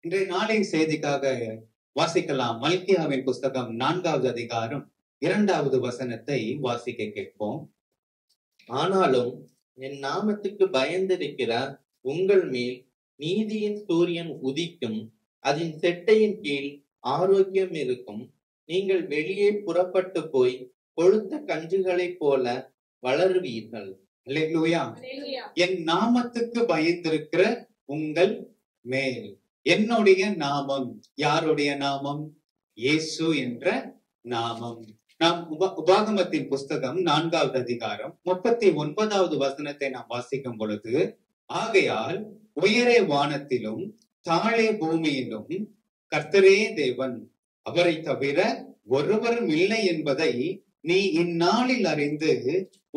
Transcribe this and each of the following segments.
இன்றைய நாளின் செய்திக்காக வாசிக்கலாம். மல்கியாவின் புஸ்தகம் 4வது அதிகாரம் 2வது வசனத்தை வாசிக்க கேட்போம். ஆனாலும் என் நாமத்துக்கு பயந்திருக்கிற உங்கள் மேல் நீதியின் சூரியன் உதிக்கும், அதன் செட்டையின் கீழ் ஆரோக்கியம் இருக்கும். நீங்கள் வெளியே புறப்பட்டு போய் கொழுத்த கன்றுகளைப் போல வளருவீர்கள். அல்லேலூயா. என் நாமத்துக்கு பயந்திருக்கிற உங்கள் மேல். என்னுடைய நாமம். யாருடைய நாமம்? இயேசு என்ற நாமம். நாம் உபாகமத்தின் புஸ்தகம் 4வது அதிகாரம் 39வது வசனத்தை நாம் வாசிக்கும் பொழுது, ஆகையால் உயரே வானத்திலும் தாழே பூமியிலும் கர்த்தரே தேவன், அவரை தவிர ஒருவரும் இல்லை என்பதை நீ இந்நாளில் அறிந்து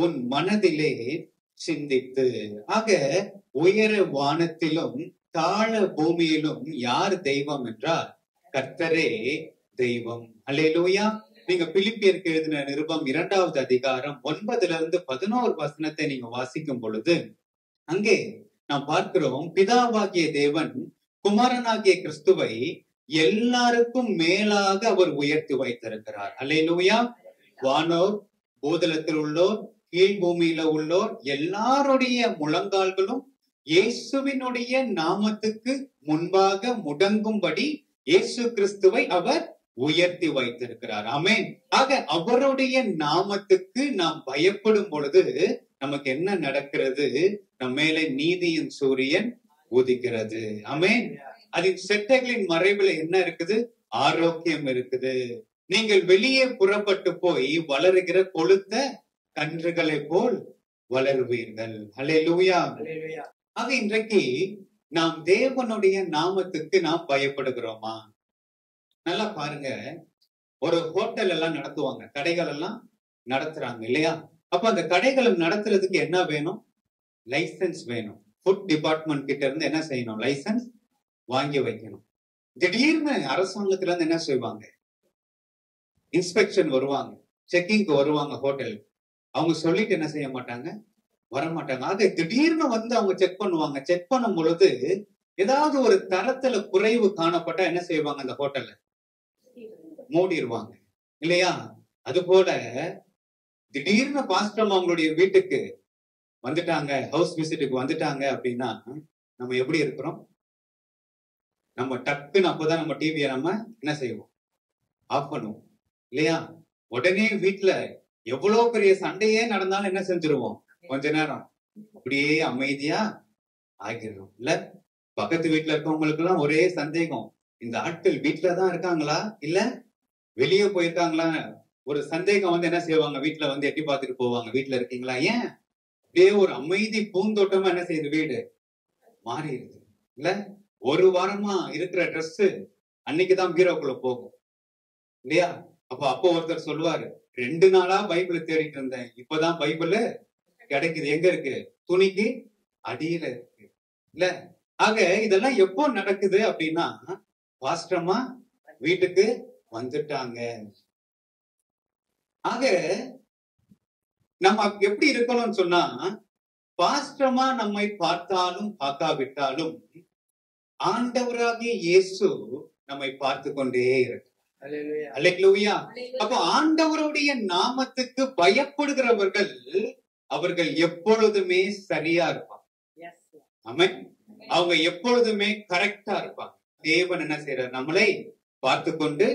உன் மனதிலே சிந்தித்து. ஆக உயர வானத்திலும் தாழ பூமியிலும் யார் தெய்வம் என்றால் கர்த்தரே தெய்வம். அல்லேலூயா. நீங்க பிலிப்பியருக்கு எழுதின நிருபம் 2வது அதிகாரம் 9-11 வசனத்தை நீங்க வாசிக்கும் பொழுது, அங்கே நாம் பார்க்கிறோம், பிதாவாகிய தேவன் குமாரனாகிய கிறிஸ்துவை எல்லாருக்கும் மேலாக அவர் உயர்த்தி வைத்திருக்கிறார். அல்லேலூயா. வானோர், பூதலத்தில் உள்ளோர், கீழ் பூமியில உள்ளோர் எல்லாருடைய முழங்கால்களும் இயேசுவினுடைய நாமத்துக்கு முன்பாக முடங்கும்படி இயேசு கிறிஸ்துவை அவர் உயர்த்தி வைத்திருக்கிறார். ஆமென். ஆக அவருடைய நாமத்துக்கு நாம் பயப்படும் பொழுது நமக்கு என்ன நடக்கிறது? நம் மேலே நீதியின் சூரியன் உதிக்கிறது. ஆமென். அதன் செட்டைகளின் மறைவுல என்ன இருக்குது? ஆரோக்கியம் இருக்குது. நீங்கள் வெளியே புறப்பட்டு போய் வளருகிற கொழுத்த கன்றுகளை போல் வளருவீர்கள். அல்லேலூயா. ஆக இன்றைக்கு நாம் தேவனுடைய நாமத்துக்கு நாம் பயப்படுகிறோமா? நல்லா பாருங்க. ஒரு ஹோட்டல் எல்லாம் நடத்துவாங்க, கடைகள் எல்லாம் நடத்துறாங்க இல்லையா? அப்ப அந்த கடைகளை நடத்துறதுக்கு என்ன வேணும்? லைசன்ஸ் வேணும். ஃபுட் டிபார்ட்மெண்ட் கிட்ட இருந்து என்ன செய்யணும்? லைசன்ஸ் வாங்கி வைக்கணும். திடீர்னு அரசாங்கத்துல இருந்து என்ன செய்வாங்க? இன்ஸ்பெக்ஷன் வருவாங்க, செக்கிங்க்கு வருவாங்க ஹோட்டலுக்கு. அவங்க சொல்லிட்டு என்ன செய்ய மாட்டாங்க? வரமாட்டாங்க. ஆக திடீர்னு வந்து அவங்க செக் பண்ணுவாங்க. செக் பண்ணும் பொழுது ஏதாவது ஒரு தரத்துல குறைவு காணப்பட்டா என்ன செய்வாங்க? அந்த ஹோட்டல்ல மூடிடுவாங்க இல்லையா? அது போல திடீர்னு பாஸ்டர் அவங்களுடைய வீட்டுக்கு வந்துட்டாங்க, ஹவுஸ் விசிட்டுக்கு வந்துட்டாங்க அப்படின்னா நம்ம எப்படி இருக்கிறோம்? நம்ம டக்குன்னு அப்பதான் நம்ம டிவியை நம்ம என்ன செய்வோம்? ஆஃப் பண்ணுவோம் இல்லையா? உடனே வீட்டுல எவ்வளவு பெரிய சண்டையே நடந்தாலும் என்ன செஞ்சிருவோம்? கொஞ்ச நேரம் அப்படியே அமைதியா ஆகிடுறோம் இல்ல? பக்கத்து வீட்டுல இருக்கவங்களுக்கு எல்லாம் ஒரே சந்தேகம், இந்த ஆட்கள் வீட்டுலதான் இருக்காங்களா இல்ல வெளியே போயிருக்காங்களா? ஒரு சந்தேகம் வந்து என்ன செய்வாங்க? வீட்டுல வந்து எட்டி பார்த்துட்டு போவாங்க, வீட்டுல இருக்கீங்களா? ஏன் அப்படியே ஒரு அமைதி பூந்தோட்டமா என்ன செய்யுது? வீடு மாறிடுது இல்ல? ஒரு வாரமா இருக்கிற ட்ரெஸ் அன்னைக்குதான் பீரோக்குள்ள போகும் இல்லையா? அப்போ ஒருத்தர் சொல்லுவாரு, 2 நாளா பைபிள் தேடிட்டு இருந்தேன், இப்பதான் பைபிள் கிடைக்குது. எங்க இருக்கு? துணிக்கு அடியில இருக்கு இல்ல? ஆக இதெல்லாம் எப்போ நடக்குது அப்படின்னா, பாஸ்டர்மா வீட்டுக்கு வந்துட்டாங்க. ஆக நம்ம எப்படி இருக்கணும்னு சொன்னா, பாஸ்டர்மா நம்மை பார்த்தாலும் பார்க்காவிட்டாலும் ஆண்டவராகிய இயேசு நம்மை பார்த்து கொண்டே இருக்கு. அல்லேலூயா. அப்ப ஆண்டவருடைய நாமத்துக்கு பயப்படுகிறவர்கள் அவர்கள் எப்பொழுதுமே சரியா இருப்பாங்க. ஆமென். அவங்க எப்பொழுதுமே கரெக்டா இருப்பாங்க. தேவன் என்ன செய்யறார்? நம்மளை பார்த்து கொண்டு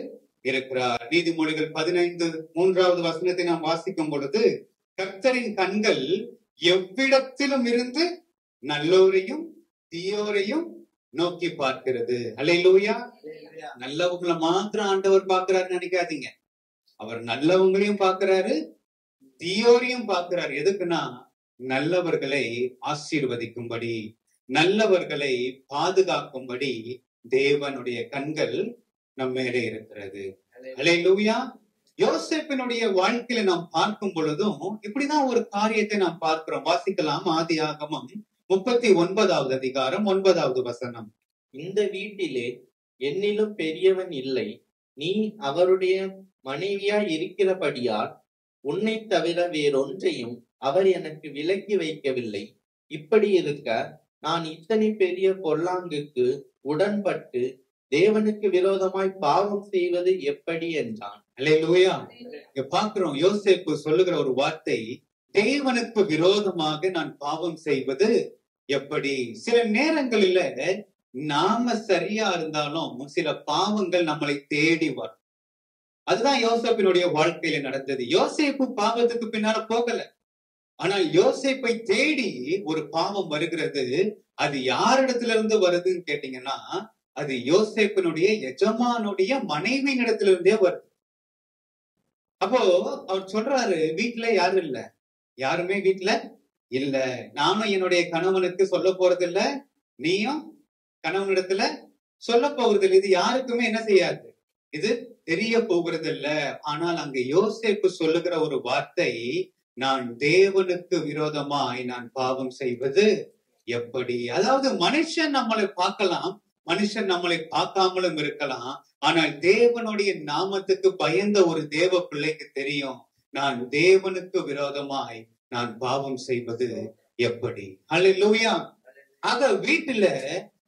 இருக்கிறார். நீதிமொழிகள் 15:3வது வசனத்தை நாம் வாசிக்கும் பொழுது, கர்த்தரின் கண்கள் எவ்விடத்திலும் இருந்து நல்லோரையும் தீயோரையும் நோக்கி பார்க்கிறது. அல்லேலூயா. நல்லவங்களை மாத்திரம் ஆண்டவர் பார்க்கிறாருன்னு நினைக்காதீங்க. அவர் நல்லவங்களையும் பார்க்கிறாரு, தீயோரையும் பார்க்கிறார். எதுக்குன்னா நல்லவர்களை ஆசீர்வதிக்கும்படி, நல்லவர்களை பாதுகாக்கும்படி தேவனுடைய கண்கள் நம் மேலே இருக்கிறது. அல்லேலூயா. யோசேப்பினுடைய வாழ்க்கையில நாம் பார்க்கும் பொழுதும் இப்படிதான் ஒரு காரியத்தை நாம் பார்க்கிறோம். வாசிக்கலாம். ஆதியாகமம் 39வது அதிகாரம் 9வது வசனம். இந்த வீட்டிலே என்னிலும் பெரியவன் இல்லை, நீ அவருடைய மனைவியாய் இருக்கிறபடியால் உன்னை தவிர வேறொன்றையும் அவர் எனக்கு விலக்கி வைக்கவில்லை. இப்படி இருக்க நான் இத்தனை பெரிய பொல்லாங்குக்கு உடன்பட்டு தேவனுக்கு விரோதமாய் பாவம் செய்வது எப்படி என்றான். அல்லேலூயா. இங்க பார்க்கிறோம், யோசேப்பு சொல்லுகிற ஒரு வார்த்தை, தேவனுக்கு விரோதமாக நான் பாவம் செய்வது எப்படி. சில நேரங்களில நாம சரியா இருந்தாலும் சில பாவங்கள் நம்மளை தேடி வரும். அதுதான் யோசேப்பினுடைய வாழ்க்கையில நடந்தது. யோசேப்பு பாவத்துக்கு பின்னால போகல, ஆனால் யோசேப்பை தேடி ஒரு பாவம் வருகிறது. அது யாரிடத்துல இருந்து வருதுன்னு கேட்டீங்கன்னா, அது யோசேப்பினுடைய எஜமானுடைய மனைவியின் இடத்துல இருந்தே வருது. அப்போ அவர் சொல்றாரு, வீட்டுல யாரும் இல்ல, யாருமே வீட்டுல இல்ல, நானும் என்னுடைய கணவனுக்கு சொல்ல போறது இல்ல, நீயும் கணவனிடத்துல சொல்ல போகிறது இல்லை. இது யாருக்குமே என்ன செய்யாது, இது தெரிய போகிறது இல்ல. ஆனால் அங்க யோசேப்பு சொல்லுகிற ஒரு வார்த்தை, நான் தேவனுக்கு விரோதமாய் நான் பாவம் செய்வது எப்படி. அதாவது மனுஷன் நம்மளை பார்க்கலாம், மனுஷன் நம்மளை பார்க்காமலும் இருக்கலாம், ஆனால் தேவனுடைய நாமத்துக்கு பயந்த ஒரு தேவ பிள்ளைக்கு தெரியும், நான் தேவனுக்கு விரோதமாய் நான் பாவம் செய்வது எப்படி. அல்லேலூயா. ஆக வீட்டுல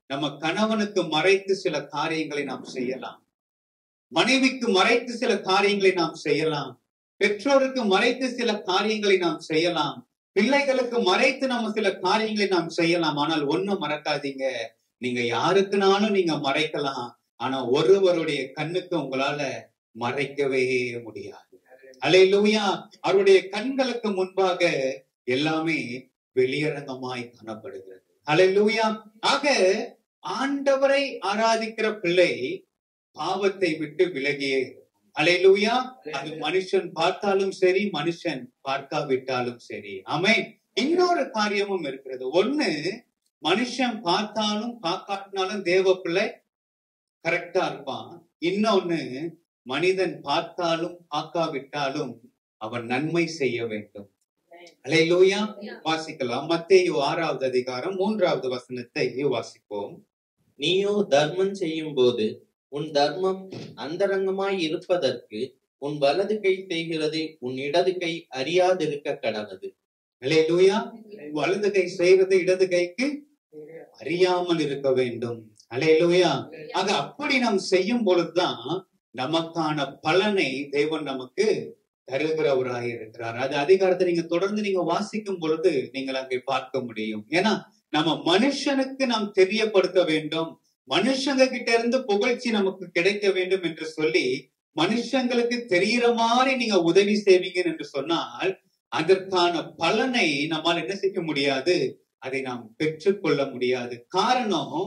நம்ம கணவனுக்கு மறைத்து சில காரியங்களை நாம் செய்யலாம், மனைவிக்கு மறைத்து சில காரியங்களை நாம் செய்யலாம், பெற்றோருக்கு மறைத்து சில காரியங்களை நாம் செய்யலாம், பிள்ளைகளுக்கு மறைத்து நம்ம சில காரியங்களை நாம் செய்யலாம். ஆனால் ஒண்ணு மறக்காதீங்க, நீங்க யாருக்குனாலும் நீங்க மறைக்கலாம், ஆனா ஒருவருடைய கண்ணுக்கு உங்களால மறைக்கவே முடியாது. அல்லேலூயா. அவருடைய கண்களுக்கு முன்பாக எல்லாமே வெளியரங்கமாய் காணப்படுகிறது. அல்லேலூயா. ஆக ஆண்டவரை ஆராதிக்கிற பிள்ளை பாவத்தை விட்டு விலகியே. அல்லேலூயா. அது மனுஷன் பார்த்தாலும் சரி, மனுஷன் பார்க்காவிட்டாலும் சரி. ஆமென். இன்னொரு காரியமும் இருக்கிறது. ஒண்ணு, மனுஷன் பார்த்தாலும் பார்க்காட்டினாலும் தேவ பிள்ளை கரெக்டா இருப்பான். இன்னொன்னு, மனிதன் பார்த்தாலும் பார்க்காவிட்டாலும் அவன் நன்மை செய்ய வேண்டும். அல்லேலூயா. வாசிக்கலாம். மத்தேயு 6வது அதிகாரம் 3வது வசனத்தை வாசிப்போம். நீயோ தர்மம் செய்யும் போது உன் தர்மம் அந்தரங்கமாய் இருப்பதற்கு உன் வலது கை செய்கிறதை உன் இடது கை அறியாதிருக்க கடவது. அல்லேலூயா. வலது கை செய்வது இடது கைக்கு அறியாமல் இருக்க வேண்டும். அல்லேலூயா. ஆக அப்படி நாம் செய்யும் பொழுதுதான் நமக்கான பலனை தேவன் நமக்கு தருகிறவராக இருக்கிறார். அது அதிகாரத்தை நீங்க தொடர்ந்து நீங்க வாசிக்கும் பொழுது நீங்கள் அங்கே பார்க்க முடியும். ஏன்னா நம்ம மனுஷனுக்கு நாம் தெரியப்படுத்த வேண்டும், மனுஷங்க கிட்ட இருந்து புகழ்ச்சி நமக்கு கிடைக்க வேண்டும் என்று சொல்லி மனுஷங்களுக்கு தெரிகிற மாதிரி நீங்க உதவி செய்வீங்க என்று சொன்னால் அதற்கான பலனை நம்மால் என்ன செய்ய முடியாது, அதை நாம் பெற்றுக்கொள்ள முடியாது. காரணம்,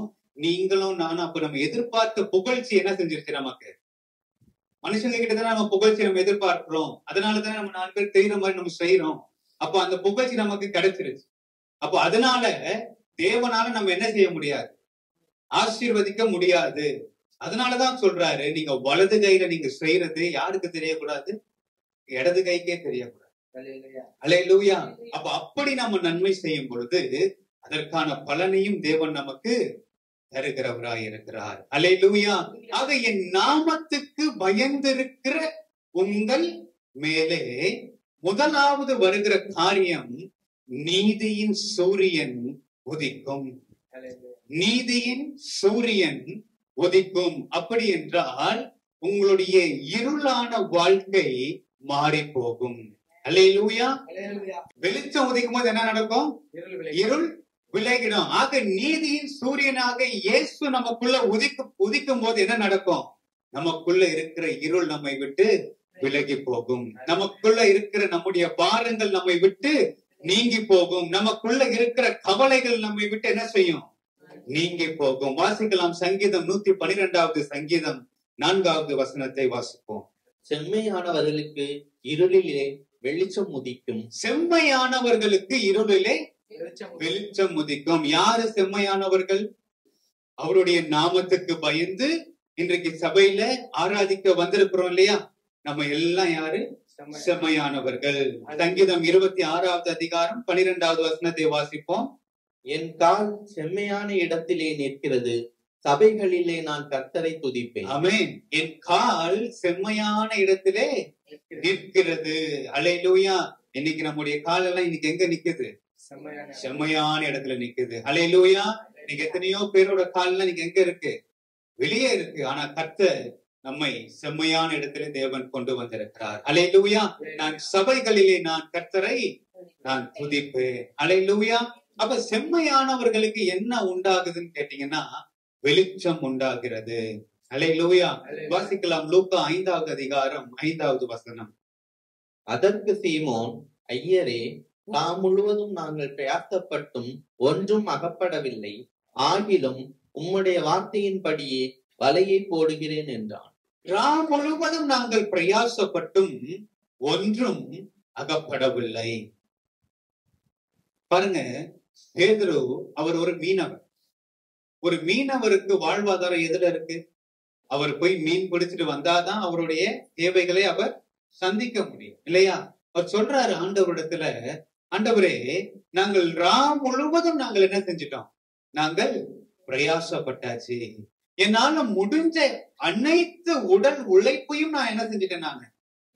நீங்களும் நானும் அப்ப நம்ம எதிர்பார்த்த புகழ்ச்சி என்ன செஞ்சிருச்சு, நமக்கு மனுஷங்க கிட்ட தானே நம்ம புகழ்ச்சி நம்ம எதிர்பார்க்கிறோம், அதனாலதானே நம்ம 4 பேர் தெரிகிற மாதிரி நம்ம செய்யறோம். அப்ப அந்த புகழ்ச்சி நமக்கு கிடைச்சிருச்சு. அப்போ அதனால தேவனால நம்ம என்ன செய்ய முடியாது, ஆசீர்வதிக்க முடியாது. அதனாலதான் சொல்றாரு, நீங்க வலது கையில நீங்க செய்யறது யாருக்கு தெரியக்கூடாது, இடது கைக்கே தெரியக்கூடாது. அல்லேலூயா. அப்ப அப்படி நம்ம நன்மை செய்யும் பொழுது அதற்கான பலனையும் தேவன் நமக்கு தருகிறவராய் இருக்கிறார். அல்லேலூயா. ஆக என் நாமத்துக்கு பயந்திருக்கிற உங்கள் மேலே முதலாவது வருகிற காரியம், நீதியின் சூரியன் உதிக்கும். நீதியின் சூரியன் உதிக்கும். அப்படி என்றால் உங்களுடைய இருளான வாழ்க்கை மாறி போகும். அல்லேலூயா. வெளிச்சம் உதிக்கும் போது என்ன நடக்கும், இருள் விலகிடும். ஆக நீதியின் சூரியனாக இயேசு நமக்குள்ள உதிக்கும் போது என்ன நடக்கும், நமக்குள்ள இருக்கிற இருள் நம்மை விட்டு விலகி போகும். நமக்குள்ள இருக்கிற நம்முடைய பாரங்கள் நம்மை விட்டு நீங்கி போகும். நமக்குள்ள இருக்கிற கவலைகள் நம்மை விட்டு என்ன செய்யும், நீங்கி போகும். வாசிக்கலாம். சங்கீதம் 112வது சங்கீதம் 4வது வசனத்தை வாசிப்போம். செம்மையானவர்களுக்கு இருளிலே வெளிச்சம் உதிக்கும். செம்மையானவர்களுக்கு இருளிலே வெளிச்சம் உதிக்கும். யாரு செம்மையானவர்கள்? அவருடைய நாமத்துக்கு பயந்து இன்றைக்கு சபையில ஆராதிக்க வந்திருக்கிறோம் இல்லையா, நம்ம எல்லாம் யாரு, செம்மையானவர்கள். சங்கீதம் 26வது அதிகாரம் 12வது வசனத்தை வாசிப்போம். என் கால் செம்மையான இடத்திலே நிற்கிறது, சபைகளிலே நான் கர்த்தரை துதிப்பேன். ஆமென். என் கால் செம்மையான இடத்திலே நிற்கிறது. அல்லேலூயா. இன்னைக்கு நம்முடைய கால் எல்லாம் இன்னைக்கு எங்க நிக்குது, செம்மையான இடத்துல நிக்குது. அல்லேலூயா. இன்னைக்கு எத்தனையோ பேரோட கால் எல்லாம் இன்னைக்கு எங்க இருக்கு, வெளியே இருக்கு. ஆனா கர்த்தர் நம்மை செம்மையான இடத்துல தேவன் கொண்டு வந்திருக்கிறார். அல்லேலூயா. நான் சபைகளிலே நான் கர்த்தரை நான் துதிப்பேன். அல்லேலூயா. அப்ப செம்மையானவர்களுக்கு என்ன உண்டாகுதுன்னு கேட்டீங்கன்னா வெளிச்சம் உண்டாகிறது. அல்லேலூயா. வாசிக்கலாம் லூக்கா 5வது அதிகாரம் 5வது வசனம். அதற்கு சீமோன், ஐயரே, நாம் முழுவதும் நாங்கள் பிரயாசப்பட்டும் ஒன்றும் அகப்படவில்லை, ஆகிலும் உம்முடைய வார்த்தையின்படியே வலையை போடுகிறேன் என்றான். ராம் முழுவதும் நாங்கள் பிரயாசப்பட்டும் ஒன்றும் அகப்படவில்லை. பாருங்க, பேதுரு அவர் ஒரு மீனவர். ஒரு மீனவருக்கு வாழ்வாதாரம் எதுல இருக்கு? அவர் போய் மீன் பிடிச்சிட்டு வந்தாதான் அவருடைய தேவைகளை அவர் சந்திக்க முடியும் இல்லையா? அவர் சொல்றாரு ஆண்டவரிடத்துல, ஆண்டவரே, நாங்கள் ராம் முழுவதும் நாங்கள் என்ன செஞ்சிட்டோம்? நாங்கள் பிரயாசப்பட்டாச்சு. என்னால முடிஞ்ச அனைத்து உடல் உழைப்பையும் நான் என்ன செஞ்சிட்டேன்?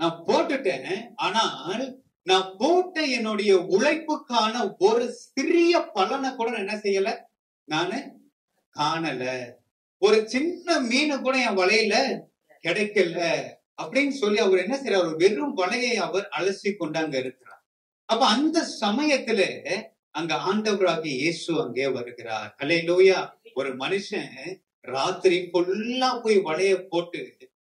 நான் போட்டுட்டேன். ஆனால் நான் போட்ட என்னுடைய உழைப்புக்கான ஒரு சிறிய பலனை கூட என்ன செய்யல, நானு காணல. ஒரு சின்ன மீனை கூட என் வலையில கிடைக்கல அப்படின்னு சொல்லி அவர் என்ன செய்யறார்? வெறும் வலையை அவர் அலசி கொண்டு அங்க இருக்கிறார். அப்ப அந்த சமயத்துல அங்க ஆண்டவராகிய இயேசு அங்கே வருகிறார். அல்லேலூயா. ஒரு மனுஷன் ராத்திரி ஃபுல்லா போய் வலைய போட்டு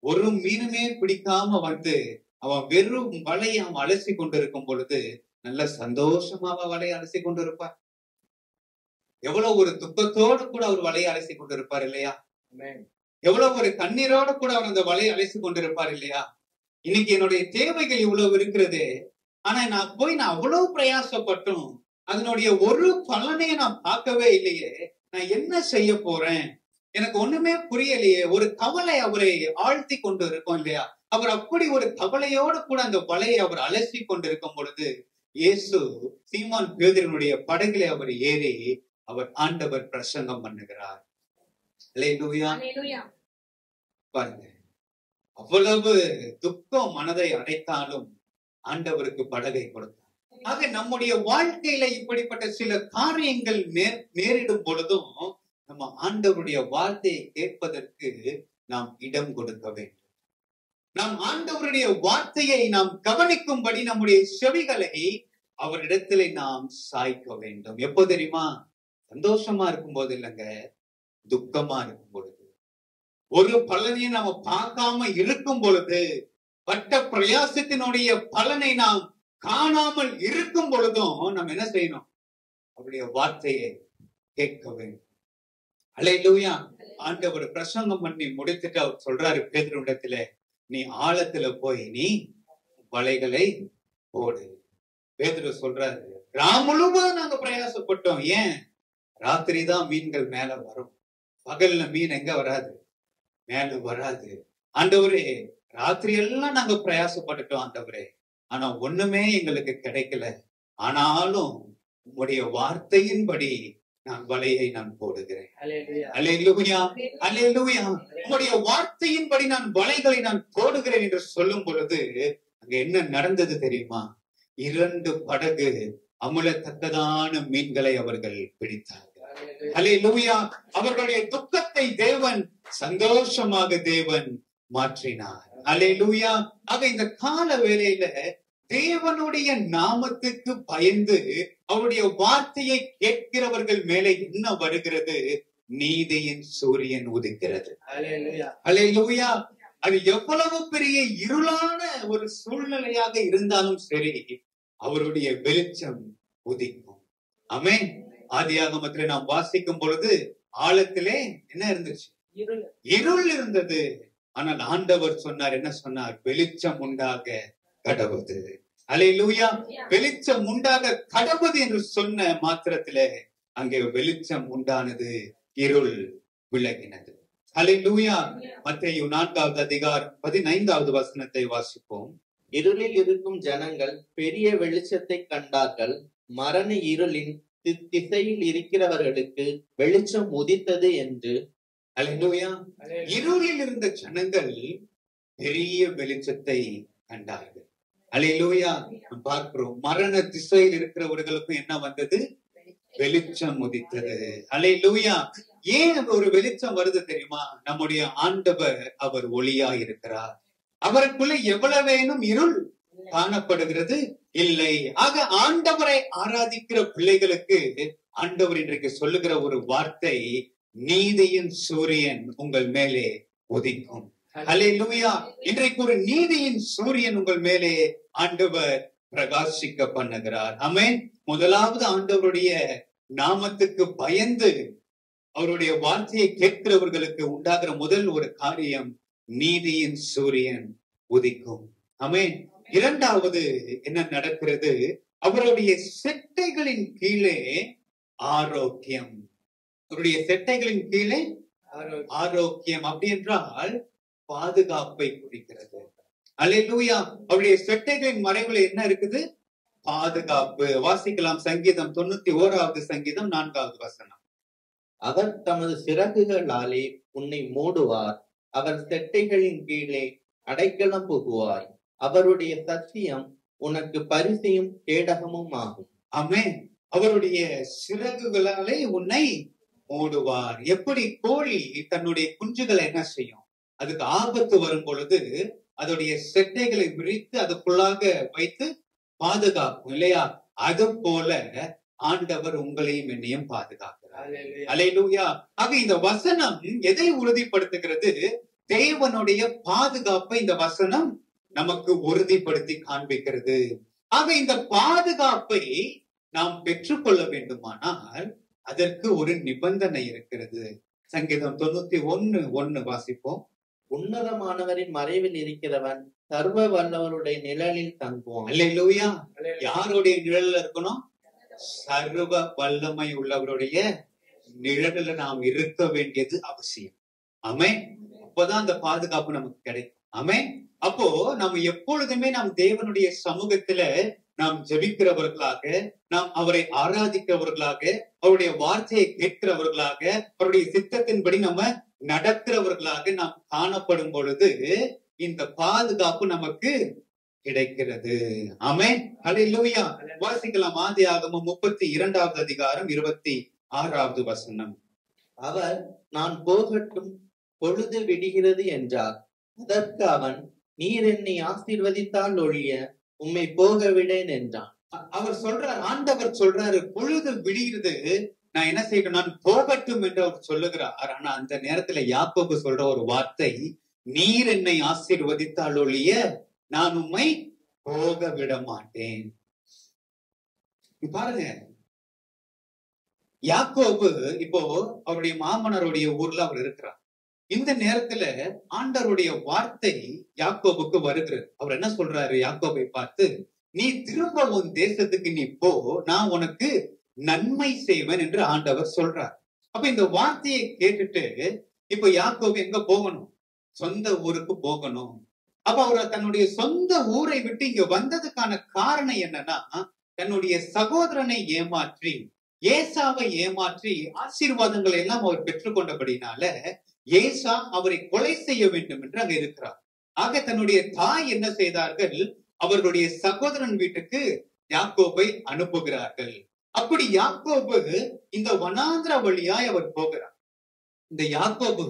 ஒரு மீனுமே பிடிக்காம வந்து அவன் வெறும் வலையை அவன் அலசி கொண்டிருக்கும் பொழுது நல்ல சந்தோஷமா அவன் வலையை அலசி கொண்டு இருப்பார். எவ்வளவு ஒரு துக்கத்தோடு கூட அவர் வலையை அலசி கொண்டிருப்பார் இல்லையா? எவ்வளவு ஒரு கண்ணீரோடு கூட அவர் அந்த வலையை அலசி கொண்டிருப்பார் இல்லையா? இன்னைக்கு என்னுடைய தேவைகள் இவ்வளவு இருக்கிறது, ஆனா நான் அவ்வளவு பிரயாசப்பட்டும் அதனுடைய ஒரு பலனையை நான் பார்க்கவே இல்லையே, நான் என்ன செய்ய போறேன், எனக்கு ஒண்ணுமே புரியலையே. ஒரு கவலை அவரை ஆழ்த்தி கொண்டு இருக்கும் இல்லையா? அவர் அப்படி ஒரு கவலையோடு கூட அந்த வலையை அவர் அலசி கொண்டிருக்கும் பொழுது இயேசு சீமோன் பேதுருவினுடைய படகிலே அவர் ஏறி அவர் ஆண்டவர் பிரசங்கம் பண்ணுகிறார். அல்லேலூயா. பாருங்க, அவ்வளவு துக்கம் மனதை அடைத்தாலும் ஆண்டவருக்கு படகை கொடுத்தார். ஆக நம்முடைய வாழ்க்கையில இப்படிப்பட்ட சில காரியங்கள் நேரிடும் பொழுதும் நம்ம ஆண்டவருடைய வார்த்தையை கேட்பதற்கு நாம் இடம் கொடுக்க வேண்டும். நாம் ஆண்டவருடைய வார்த்தையை நாம் கவனிக்கும்படி நம்முடைய செவிகளை அவரிடத்திலே நாம் சாய்க்க வேண்டும். எப்போ தெரியுமா? சந்தோஷமா இருக்கும் போது இல்லைங்க, துக்கமா இருக்கும் பொழுது, ஒரு பலனையும் நாம பார்க்காம இருக்கும் பொழுது, பட்ட பிரயாசத்தினுடைய பலனை நாம் காணாமல் இருக்கும் பொழுதும் நம்ம என்ன செய்யணும்? அவருடைய வார்த்தையை கேட்க வேண்டும். அல்லேலூயா. ஆண்டவர் பிரசங்கம் பண்ணி முடித்துட்டு அவர் சொல்றாரு பேதுருவிடத்துல, நீ ஆழத்துல போய் நீ வலைகளை போடு. பேதுரு சொல்றாரு, ராம் முழுவதும் நாங்க பிரயாசப்பட்டோம். ஏன்? ராத்திரி தான் மீன்கள் மேல வரும், பகல்ல மீன் எங்க வராது, மேல வராது. ஆண்டவரே, ராத்திரி எல்லாம் நாங்க பிரயாசப்பட்டுட்டோம் ஆண்டவரே, ஆனா ஒண்ணுமே எங்களுக்கு கிடைக்கல. ஆனாலும் உங்களுடைய வார்த்தையின்படி நான் வலையை நான் போடுகிறேன். அல்லேலூயா, அல்லேலூயா. உங்களுடைய வார்த்தையின்படி நான் வலைகளை நான் போடுகிறேன் என்று சொல்லும் பொழுது அங்க என்ன நடந்தது தெரியுமா? 2 படகு அமுலத்தக்கதான மீன்களை அவர்கள் பிடித்தார்கள். அல்லேலூயா. அவர்களுடைய துக்கத்தை தேவன் சந்தோஷமாக தேவன் மாற்றினார். அல்லேலூயா. ஆக இந்த கால வேளையில தேவனுடைய நாமத்துக்கு பயந்து அவருடைய வார்த்தையை கேட்கிறவர்கள் மேலே என்ன வருகிறது? நீதியின் சூரியன் உதிக்கிறது. அல்லேலூயா. அது எவ்வளவு பெரிய இருளான ஒரு சூழ்நிலையாக இருந்தாலும் சரி, அவருடைய வெளிச்சம் உதிக்கும். ஆமென். ஆதியாகமத்திலே நாம் வாசிக்கும் பொழுது ஆழத்திலே என்ன இருந்துச்சு? இருள் இருந்தது. ஆனால் ஆண்டவர் சொன்னார், என்ன சொன்னார்? வெளிச்சம் உண்டாக கடவுது. அல்லேலூயா. வெளிச்சம் உண்டாக கடவுது என்று சொன்ன மாத்திரத்திலே அங்கே வெளிச்சம் உண்டானது, இருள் விலகினது. அல்லேலூயா. மத்தேயு 4வது அதிகாரம் 15வது வசனத்தை வாசிப்போம். இருளில் இருக்கும் ஜனங்கள் பெரிய வெளிச்சத்தை கண்டார்கள். மரண இருளின் திசையில் இருக்கிறவர்களுக்கு வெளிச்சம் உதித்தது என்று. அல்லேலூயா. இருளில் இருந்த ஜனங்கள் பெரிய வெளிச்சத்தை கண்டார்கள். அல்லேலூயா. பார்க்கிறோம், மரண திசையில் இருக்கிறவர்களுக்கும் என்ன வந்தது? வெளிச்சம் உதித்தது. அல்லேலூயா. ஏன் ஒரு வெளிச்சம் வருது தெரியுமா? நம்முடைய ஆண்டவர் அவர் ஒளியா இருக்கிறார். அவருக்குள்ள எவ்வளவேனும் இருள் காணப்படுகிறது இல்லை. ஆக ஆண்டவரை ஆராதிக்கிற பிள்ளைகளுக்கு ஆண்டவர் இன்றைக்கு சொல்லுகிற ஒரு வார்த்தை, நீதியின் சூரியன் உங்கள் மேலே உதிக்கும். அல்லேலூயா. இன்றைக்கு ஒரு நீதியின் சூரியன் உங்கள் மேலே ஆண்டவர் பிரகாசிக்க பண்ணுகிறார். ஆமென். முதலாவது ஆண்டவருடைய நாமத்துக்கு பயந்து அவருடைய வார்த்தையை கேட்கிறவர்களுக்கு உண்டாகிற முதல் ஒரு காரியம், நீதியின் சூரியன் உதிக்கும். ஆமென். இரண்டாவது என்ன நடக்கிறது? அவருடைய செட்டைகளின் கீழே ஆரோக்கியம். அவருடைய செட்டைகளின் கீழே ஆரோக்கியம் அப்படி என்றால் பாதுகாப்பை குறிக்கிறது. அல்லேலூயா. அவருடைய செட்டைகளின் மறைவுல என்ன இருக்குது? பாதுகாப்பு. வாசிக்கலாம் சங்கீதம் 91வது சங்கீதம் 4வது வசனம். அவர் தமது சிறகுகளாலே உன்னை மூடுவார், அவர் செட்டைகளின் கீழே அடைக்கலம் புகுவாய், அவருடைய சத்தியம் உனக்கு பரிசையும் கேடகமும் ஆகும். ஆமென். அவருடைய சிறகுகளாலே உன்னை மூடுவார். எப்படி கோழி தன்னுடைய குஞ்சுகளை என்ன செய்யும்? அதுக்கு ஆபத்து வரும் பொழுது அதோடைய செட்டைகளை விரித்து அதுக்குள்ளாக வைத்து பாதுகாக்கும் இல்லையா? அது போல ஆண்டவர் உங்களையும் என்னையும் பாதுகாக்கிறார். அல்லேலூயா. ஆக இந்த வசனம் எதை உறுதிப்படுத்துகிறது? தேவனுடைய பாதுகாப்பை இந்த வசனம் நமக்கு உறுதிப்படுத்தி காண்பிக்கிறது. ஆக இந்த பாதுகாப்பை நாம் பெற்றுக்கொள்ள வேண்டுமானால் அதற்கு ஒரு நிபந்தனை இருக்கிறது. சங்கீதம் 91:1 வாசிப்போம். உன்னதமானவரின் மறைவில் இருக்கிறவன் சர்வ வல்லவருடைய நிழலில் தங்குவான். அல்லேலூயா. யாருடைய நிழல்ல இருக்கணும்? சர்வ வல்லமை உள்ளவருடைய நிழல்ல நாம் இருக்க வேண்டியது அவசியம். ஆமென். அப்பதான் அந்த பாதுகாப்பு நமக்கு கிடைக்கும். ஆமென். அப்போ நம்ம எப்பொழுதுமே நாம் தேவனுடைய சமூகத்துல நாம் ஜெபிக்கிறவர்களாக, நாம் அவரை ஆராதிக்கிறவர்களாக, அவருடைய வார்த்தையை கேட்கிறவர்களாக, அவருடைய சித்தத்தின்படி நம்ம நடக்கிறவர்களாக நாம் காணப்படும் பொழுது இந்த பாதுகாப்பு நமக்கு கிடைக்கிறது. ஆமென். அல்லேலூயா. வாசிக்கலாம் ஆதியாகமம் 32வது அதிகாரம் 26வது வசனம். அவர் நான் போகட்டும், பொழுது விடுகிறது என்றார். அதற்கு அவன், நீர் என்னை ஆசீர்வதித்தால் ஒழிய உம்மை போக விடேன் என்றான். அவர் சொல்றார், ஆண்டவர் சொல்றாரு, பொழுது விடுகிறது, நான் என்ன செய்யணும்? நான் போகட்டும் என்று அவர் சொல்லுகிறார். ஆனா அந்த நேரத்துல யாக்கோபு சொல்ற ஒரு வார்த்தை, நீர் என்னை ஆசீர்வதித்தால் ஒழிய நான் உம்மை போக விட மாட்டேன். பாருங்க, யாக்கோபு இப்போ அவருடைய மாமனாருடைய ஊர்ல அவர் இருக்கிறார். இந்த நேரத்துல ஆண்டவருடைய வார்த்தை யாக்கோபுக்கு வருகிறது. அவர் என்ன சொல்றாரு? யாக்கோபை பார்த்து, நீ திரும்ப உன் தேசத்துக்கு நீ போ, நான் உனக்கு நன்மை செய்வேன் என்று ஆண்டவர் சொல்றார். அப்ப இந்த வார்த்தையை கேட்டுட்டு இப்ப யாக்கோபு எங்க போகணும்? சொந்த ஊருக்கு போகணும். அப்ப அவர் தன்னுடைய சொந்த ஊரை விட்டு இங்க வந்ததுக்கான காரணம் என்னன்னா, தன்னுடைய சகோதரனை ஏமாற்றி, ஏசாவை ஏமாற்றி ஆசீர்வாதங்களை எல்லாம் அவர் பெற்றுக்கொண்டபடினால ஏசா அவரை கொலை செய்ய வேண்டும் என்று அங்க இருக்கிறார். ஆக தன்னுடைய தாய் என்ன செய்தார்கள்? அவர்களுடைய சகோதரன் வீட்டுக்கு யாக்கோபை அனுப்புகிறார்கள். அப்படி யாக்கோபு இந்த வனாந்திர வழியாய் அவர் போகிறார். இந்த யாக்கோபு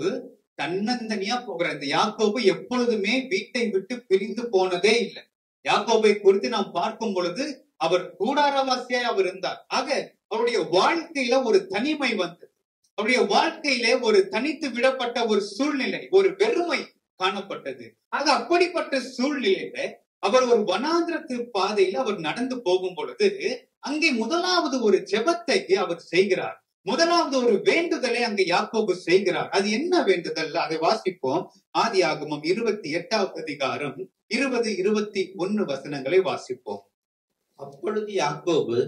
தன்னந்தனியா போகிறார். இந்த யாக்கோபு எப்பொழுதுமே வீட்டை விட்டு பிரிந்து போனதே இல்லை. யாக்கோபை குறித்து நாம் பார்க்கும் பொழுது அவர் கூடாரவாசியாய் அவர் இருந்தார். ஆக அவருடைய வாழ்க்கையில ஒரு தனிமை வந்தது. அவருடைய வாழ்க்கையிலே ஒரு தனித்து விடப்பட்ட ஒரு சூழ்நிலை, ஒரு வெறுமை காணப்பட்டது. ஆக அப்படிப்பட்ட சூழ்நிலையில அவர் ஒரு வனாந்திரத்து பாதையில அவர் நடந்து போகும் பொழுது அங்கே முதலாவது ஒரு ஜெபத்தை அவர் செய்கிறார். முதலாவது ஒரு வேண்டுதலை அங்க யாக்கோபு செய்கிறார். அது என்ன வேண்டுதல்? அதை வாசிப்போம். ஆதியாகமம் 28வது அதிகாரம் 20-21 வசனங்களை வாசிப்போம். அப்பொழுது யாக்கோபு,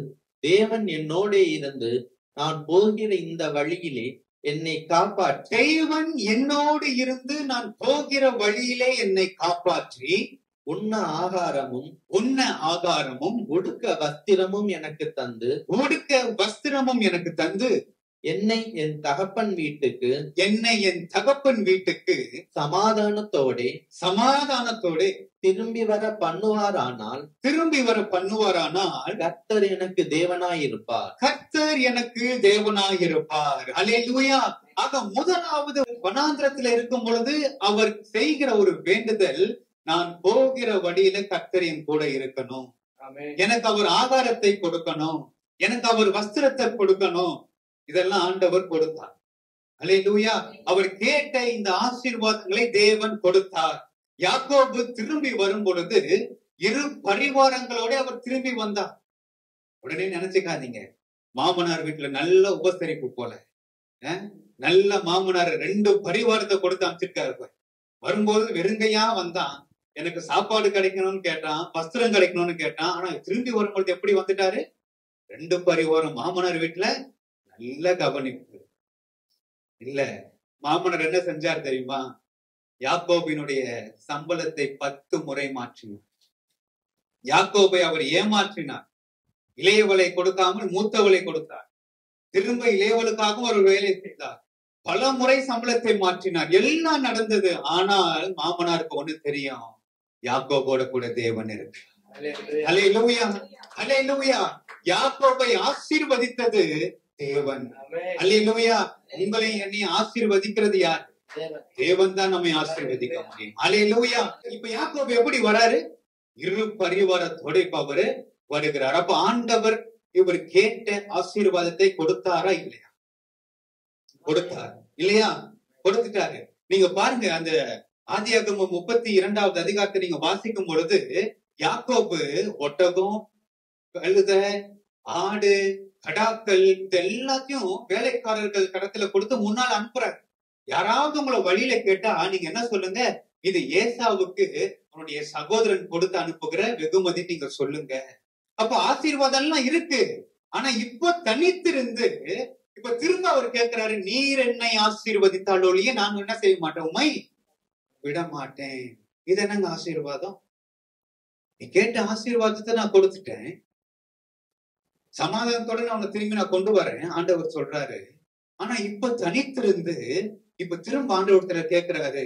தேவன் என்னோடே இருந்து நான் போகிற இந்த வழியிலே என்னை காப்பாற்றி, தேவன் என்னோடு இருந்து நான் போகிற வழியிலே என்னை காப்பாற்றி, உண்ண ஆகாரமும் உடுக்க வஸ்திரமும் எனக்கு தந்து, எனக்கு தந்து என்னை என் தகப்பன் வீட்டுக்கு சமாதானத்தோடே திரும்பி வர பண்ணுவாரானால் கர்த்தர் எனக்கு தேவனாயிருப்பார். அல்லேலூயா. ஆக முதலாவது வனாந்திரத்துல இருக்கும் பொழுது அவர் செய்கிற ஒரு வேண்டுதல், நான் போகிற வழியில கர்த்தர் என் கூட இருக்கணும், எனக்கு அவர் ஆகாரத்தை கொடுக்கணும், எனக்கு அவர் வஸ்திரத்தை கொடுக்கணும். இதெல்லாம் ஆண்டவர் கொடுத்தார். அல்லேலூயா. அவர் கேட்ட இந்த ஆசீர்வாதங்களை தேவன் கொடுத்தார். யாக்கோபு திரும்பி வரும் பொழுது இரு பரிவாரங்களோட அவர் திரும்பி வந்தார். உடனே நினைச்சுக்காதீங்க, மாமனார் வீட்டுல நல்ல உபசரிப்பு போல நல்ல மாமனார் 2 பரிவாரத்தை கொடுத்து அமைச்சிருக்காரு. வரும்போது வெறுங்கையா வந்தான், எனக்கு சாப்பாடு கிடைக்கணும்னு கேட்டான், வஸ்திரம் கிடைக்கணும்னு கேட்டான். ஆனா திரும்பி வரும்பொழுது எப்படி வந்துட்டாரு? 2 பரிவாரம் மாமனார் வீட்டுல நல்ல கவனிப்பு. இல்ல, மாமனார் என்ன செஞ்சார் தெரியுமா? யாக்கோபினுடைய சம்பளத்தை 10 முறை மாற்றினார். யாக்கோபை அவர் ஏமாற்றினார். இளையவளை கொடுக்காமல் மூத்தவளை கொடுத்தார். திரும்ப இளையவளுக்காகவும் ஒரு வேலை செய்தார். பல முறை சம்பளத்தை மாற்றினார். எல்லாம் நடந்தது. ஆனால் மாமனாருக்கு ஒண்ணு தெரியும், யாக்கோபோட கூட தேவன் இருக்கு. அல்லேலூயா, அல்லேலூயா. யாக்கோபை ஆசீர்வதித்தது தேவன். அல்லேலூயா. உங்களை என்னை ஆசீர்வதிக்கிறது யார்? தேவன் தான் நம்மை ஆசீர்வதிக்க முடியும். அல்லேலூயா. இப்ப யாக்கோபு எப்படி வராரு? இரு பரிவாரத்தோட இப்ப அவரு வருகிறார். அப்ப ஆண்டவர் இவர் கேட்ட ஆசீர்வாதத்தை கொடுத்தாரா இல்லையா? கொடுத்தார் இல்லையா? கொடுத்துட்டாரு. நீங்க பாருங்க, அந்த ஆதியாகமம் 32வது அதிகாரத்தை நீங்க வாசிக்கும் பொழுது யாக்கோபு ஒட்டகம், கழுத, ஆடு, கடாக்கள் எல்லாத்தையும் வேலைக்காரர்கள் கடத்துல கொடுத்து முன்னால் அனுப்புறாரு. யாராவது உங்களை வழியில கேட்டா நீங்க என்ன சொல்லுங்க? இது ஏசாவுக்கு அவனுடைய சகோதரன் கொடுத்து அனுப்புகிற வெகுமதி நீங்க சொல்லுங்க. அப்ப ஆசீர்வாதம் எல்லாம் இருக்கு. ஆனா இப்ப தனித்திருந்து இப்ப திரும்ப அவர் கேட்கிறாரு, நீர் என்னை ஆசீர்வதித்தால் ஒழிய நாங்க என்ன செய்ய மாட்டோம், உம்மை விட மாட்டேன். இது என்னங்க ஆசீர்வாதம்? நீ கேட்ட ஆசீர்வாதத்தை நான் கொடுத்துட்டேன், சமாதானத்தோட நான் உன்னை திரும்பி நான் கொண்டு வரேன் ஆண்டவர் சொல்றாரு. ஆனா இப்ப தனித்திருந்து இப்ப திரும்ப ஆண்டவர்கிட்ட கேட்கிறாரு,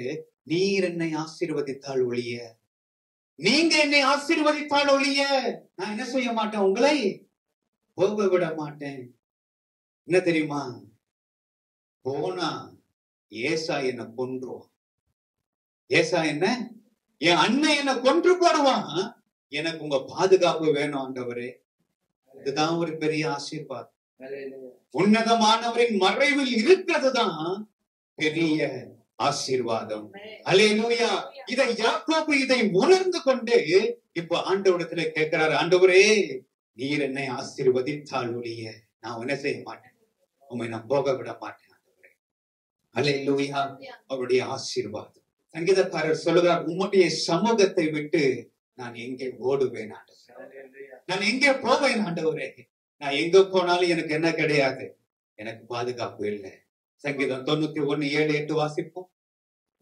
நீர் என்னை ஆசீர்வதித்தால் ஒழிய, நீங்க என்னை ஆசீர்வதித்தால் ஒழிய நான் என்ன செய்ய மாட்டேன், உங்களை போக விட மாட்டேன். என்ன தெரியுமா? போனா ஏசா என்ன கொன்றுவான். ஏசா என்ன, என் அண்ணன் என்ன கொன்று போடுவான். எனக்கு உங்க பாதுகாப்பு வேணும் ஆண்டவரே. இதுதான் ஒரு பெரிய ஆசீர்வாதம். உன்னதமானவரின் மறைவில் இருக்கிறதுதான் பெரிய ஆசீர்வாதம். அல்லேலூயா. இதை யாக்கோபு இதை உணர்ந்து கொண்டு இப்ப ஆண்டவரிடத்துல கேட்கிறாரு, ஆண்டவரே நீர் என்னை ஆசீர்வதித்தால் ஒழிய நான் என்ன செய்ய மாட்டேன், உம்மை நான் போக விட மாட்டேன் ஆண்டவரே. அல்லேலூயா. அவருடைய ஆசீர்வாதம். சங்கீதக்காரர் சொல்லுகிறார், உம்முடைய சமூகத்தை விட்டு நான் எங்கே ஓடுவேன் ஆண்டவரே, நான் எங்கே போவேன் ஆண்டவரே. நான் எங்க போனாலும் எனக்கு என்ன கிடையாது, எனக்கு பாதுகாப்பு இல்லை. சங்கீதம் 91:7-8 வாசிப்போம்.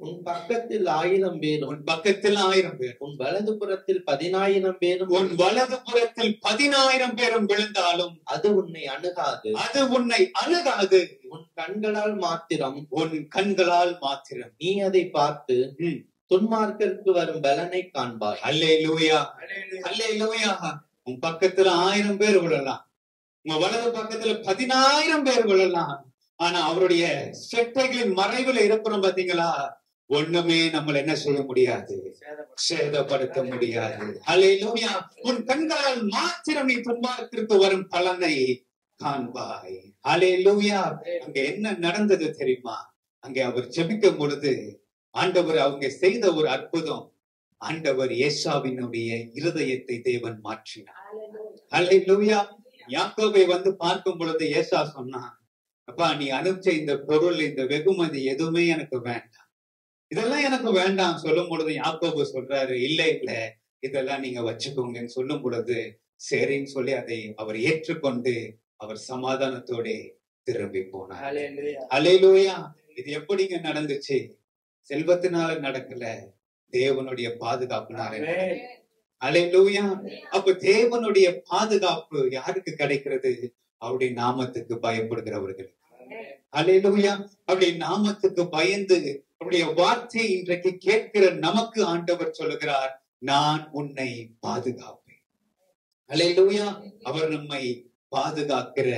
உன் பக்கத்தில் 1000 பேரும், உன் பக்கத்தில் 1000 பேர், உன் வலது புறத்தில் 10,000 பேரும், உன் வலது புறத்தில் 10,000 பேரும் விழுந்தாலும் அது உன்னை அணுகாது, அது உன்னை அணுகாது. உன் கண்களால் மாத்திரம், உன் கண்களால் மாத்திரம் நீ அதை பார்த்து துன்மார்க்கருக்கு வரும் பலனை காண்பாய். அல்லேலூயா, அல்லேலூயா. உன் பக்கத்துல 1000 பேர் விழலாம், உங்க வலது பக்கத்துல 10,000 பேர் விழலாம். ஆனா அவருடைய செட்டைகளின் மறைவுல இருக்கிறோம் பாத்தீங்களா, ஒண்ணுமே நம்மள என்ன செய்ய முடியாது, சேதப்படுத்த முடியாது. அல்லேலூயா. உன் கண்களால் மாத்திரம் நீ துன்மார்க்கருக்கு வரும் பலனை காண்பாய். அல்லேலூயா. அங்க என்ன நடந்தது தெரியுமா? அங்கே அவர் ஜெபிக்கும் பொழுது ஆண்டவர் அவங்க செய்த ஒரு அற்புதம். ஆண்டவர் ஏசாவினுடைய இருதயத்தை தேவன் மாற்றினார். அல்லேலூயா. யாக்கோபை வந்து பார்க்கும் பொழுது ஏசா சொன்னான், அப்பா நீ அனுப்பிச்ச இந்த பொருள், இந்த வெகுமதி எதுவுமே எனக்கு வேண்டாம், இதெல்லாம் எனக்கு வேண்டாம் சொல்லும் பொழுது யாக்கோபு சொல்றாரு, இல்ல இல்ல இதெல்லாம் நீங்க வச்சுக்கோங்கன்னு சொல்லும் பொழுது சரின்னு சொல்லி அதை அவர் ஏற்றுக்கொண்டு அவர் சமாதானத்தோட திரும்பி போனார். அல்லேலூயா. இது எப்படிங்க நடந்துச்சு? செல்வத்தினால நடக்கல, தேவனுடைய பாதுகாப்புனால. அல்லேலூயா. அப்ப தேவனுடைய பாதுகாப்பு யாருக்கு கிடைக்கிறது? அவருடைய நாமத்துக்கு பயப்படுகிறவர்கள். அல்லேலூயா. அப்படி நாமத்துக்கு பயந்து அவருடைய வார்த்தையை இன்றைக்கு கேட்கிற நமக்கு ஆண்டவர் சொல்லுகிறார், நான் உன்னை பாதுகாப்பேன். அல்லேலூயா. அவர் நம்மை பாதுகாக்கிற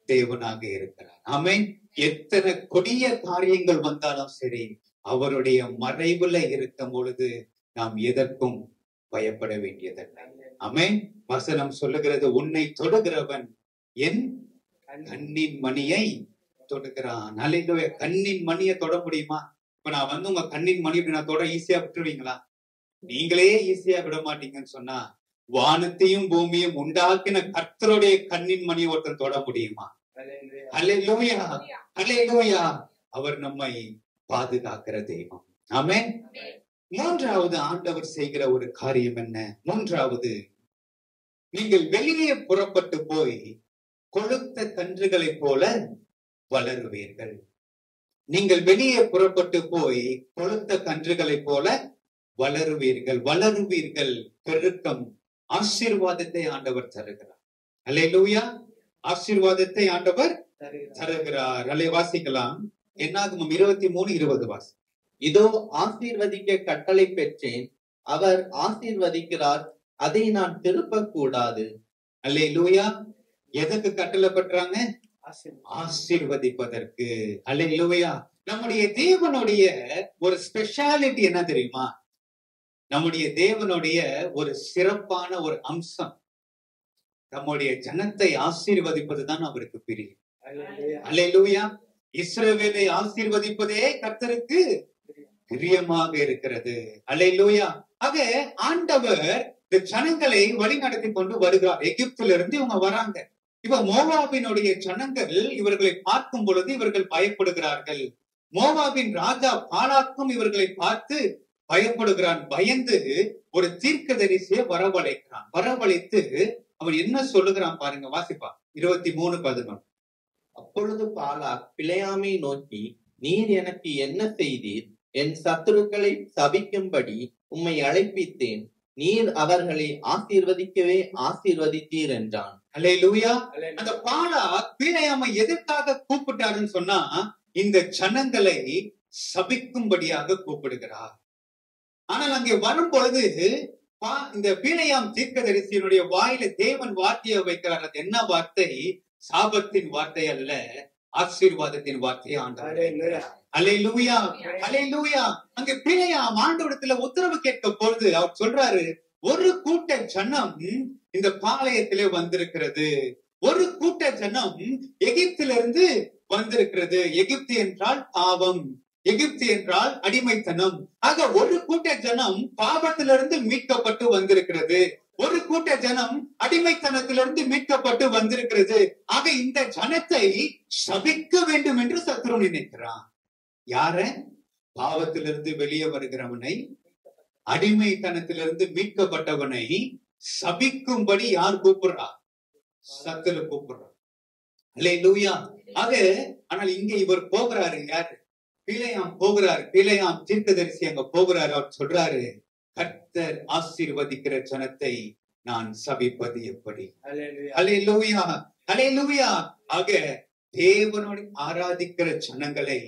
தேவனாக இருக்கிறார். ஆமென். எத்தனை கொடிய காரியங்கள் வந்தாலும் சரி, அவருடைய மறைவுல இருக்கும் பொழுது நாம் எதற்கும் பயப்பட வேண்டியதில்லை. ஆமென். வசனம் சொல்லுகிறது, உன்னை தொடுகிறவன் என் கண்ணின் மணியை தொடுகிறான். அல்லேலூயா. கண்ணின் மணியை தொட முடியுமா? இப்ப நான் வந்து உங்க கண்ணின் மணி இப்படி நான் தொட ஈஸியா விட்டுருவீங்களா? நீங்களே ஈஸியா விட மாட்டீங்கன்னு சொன்னா, வானத்தையும் பூமியும் உண்டாக்கின கர்த்தருடைய கண்ணின் மணியை ஒருத்தன் தொட முடியுமா? அல்லேலூயா. அல்லேலூயா. அவர் நம்மை பாதுகாக்கிற தெய்வம். ஆமென். மூன்றாவது ஆண்டவர் செய்கிற ஒரு காரியம் என்ன? மூன்றாவது, நீங்கள் வெளியே புறப்பட்டு போய் கொழுத்த கன்றுகளைப் போல வளருவீர்கள். நீங்கள் வெளியே புறப்பட்டு போய் கொழுத்த கன்றுகளைப் போல வளருவீர்கள். வளருவீர்கள். பெருக்கம், ஆசீர்வாதத்தை ஆண்டவர் தருகிறார். அல்லேலூயா. ஆசீர்வாதத்தை ஆண்டவர் தருகிறார். அல்லே வாசிக்கலாம். என்னாகமம் 23:20 வாசி. இதோ ஆசீர்வதிக்க கட்டளை பெற்றேன், அவர் ஆசீர்வதிக்கிறார், அதை நான் திருப்ப கூடாது. அல்லேலூயா. எதற்கு கட்டளை பெற்றாங்க? ஆசீர்வதிப்பதற்கு. அல்லேலூயா. நம்முடைய தேவனுடைய ஒரு ஸ்பெஷாலிட்டி என்ன தெரியுமா? நம்முடைய தேவனுடைய ஒரு சிறப்பான ஒரு அம்சம், நம்முடைய ஜனத்தை ஆசீர்வதிப்பதுதான் அவருக்கு பிரியம். அல்லேலூயா. இஸ்ரவேலை ஆசீர்வதிப்பதே கர்த்தருக்கு பிரியமாக இருக்கிறது. அல்லேலூயா. ஆக ஆண்டவர் இந்த ஜனங்களை வழி நடத்தி கொண்டு வருகிறார். எகிப்தில இருந்து இவங்க வராங்க. இப்ப மோவாபினுடைய ஜனங்கள் இவர்களை பார்க்கும் பொழுது இவர்கள் பயப்படுகிறார்கள். மோவாபின் ராஜா பாலாக்கும் இவர்களை பார்த்து பயப்படுகிறான். பயந்து ஒரு தீர்க்கதரிசியை வரவழைக்கிறான். வரவழைத்து அவன் என்ன சொல்லுகிறான் பாருங்க, வாசிப்பா. 23:11. அப்பொழுது பாலாக் பிலேயாமை நோக்கி, நீர் எனக்கு என்ன செய்தீர்? என் சத்துருக்களை சபிக்கும்படி உம்மை அழைப்பித்தேன், நீர் அவர்களை ஆசீர்வதிக்கவே ஆசீர்வதித்தீர் என்றான். அல்லேலூயா. அந்த பாலாக் பிலேயாமை எதற்காக கூப்பிட்டாருன்னு சொன்னா, இந்த ஜனங்களை சபிக்கும்படியாக கூப்பிடுகிறார். ஆனால் அங்கே வரும் பொழுது இந்த பிலேயாம் தீர்க்கதரிசியினுடைய வாயில தேவன் வார்த்தையை வைக்கிறார். அது என்ன வார்த்தை? சாபத்தின் வார்த்தை அல்ல, ஆசீர்வாதத்தின் வார்த்தையை ஆண்டவர். அல்லேலூயா. அல்லேலூயா. அங்க பிலேயாம் ஆண்டவரிடத்துல உத்தரவு கேட்க பொழுது அவர் சொல்றாரு, ஒரு கூட்ட ஜனம் இந்த பாளையத்திலே வந்திருக்கிறது, ஒரு கூட்ட ஜனம் எகிப்திலிருந்து வந்திருக்கிறது. எகிப்து என்றால் பாவம், எகிப்து என்றால் அடிமைத்தனம். ஆக ஒரு கூட்ட ஜனம் பாவத்திலிருந்து மீட்கப்பட்டு வந்திருக்கிறது, ஒரு கூட்ட ஜனம் அடிமைத்தனத்திலிருந்து மீட்கப்பட்டு வந்திருக்கிறது. ஆக இந்த ஜனத்தை சபிக்க வேண்டும் என்று சத்ரு நினைக்கிறான். யார? பாவத்திலிருந்து வெளியே வருகிறவனை, அடிமைத்தனத்திலிருந்து மீட்கப்பட்டவனை சபிக்கும்படி யார் கூப்பிடுறா? சத்ரு கூப்பிடுறா. அல்லேலூயா. ஆக ஆனால் இங்க இவர் போகிறாரு. யாரு? பிலேயாம் போகிறார். பிலேயாம் தீர்க்கதரிசி அங்க போகிறார். அவர் சொல்றாரு, கர்த்தர் ஆசீர்வதிக்கிற ஜனத்தை நான் சபிப்பது எப்படி? அல்லேலூயா. அல்லேலூயா. ஆக தேவனோட ஆராதிக்கிற ஜனங்களை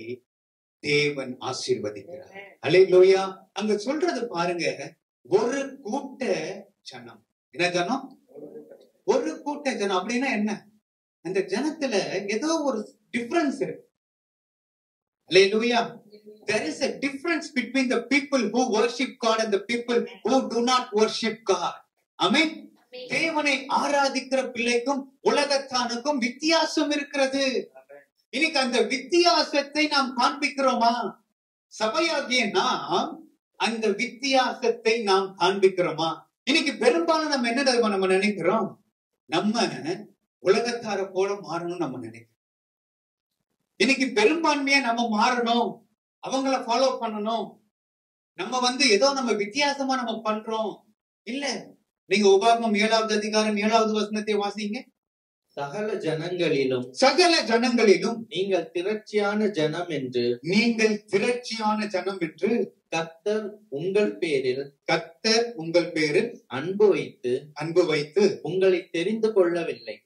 தேவன் ஆசீர்வதிக்கிறார். அல்லேலூயா. அங்க சொல்றது பாருங்க, ஒரு கூட்ட ஜனம். என்ன ஜனம்? ஒரு கூட்ட ஜனம். அப்படின்னா என்ன? அந்த ஜனத்துல ஏதோ ஒரு டிஃபரன்ஸ் இருக்கு. Hallelujah. There is a difference between the people who worship God and the people who do not worship God. Amen. தேவனை ஆராதிக்கிற பிள்ளைக்கும் உலகத்தானுக்கும் வித்தியாசம் இருக்கிறது. இன்னைக்கு அந்த வித்தியாசத்தை நாம் காண்பிக்கிறோமா? சபையாகிய நாம் அந்த வித்தியாசத்தை நாம் காண்பிக்கிறோமா? இன்னைக்கு பெரும்பாலும் நம்ம என்ன நம்ம நினைக்கிறோம்? நம்ம உலகத்தார போல மாறணும் நம்ம நினைக்கிறோம். இன்னைக்கு பெரும்பான்மையா நம்ம மாறணும், அவங்கள ஃபாலோ பண்ணணும், நம்ம ஏதோ நம்ம வித்தியாசமா நம்ம பண்றோம். இல்ல, நீங்க உபாகமம் 7வது அதிகாரம் 7வது வசனத்தை வாசிங்க. சகல ஜனங்களிலும் சகல ஜனங்களிலும் நீங்கள் திரட்சியான ஜனம் என்று நீங்கள் திரட்சியான ஜனம் என்று கர்த்தர் உங்கள் பேரில் கர்த்தர் உங்கள் பேரில் அன்பு வைத்து உங்களை தெரிந்து கொள்ளவில்லை.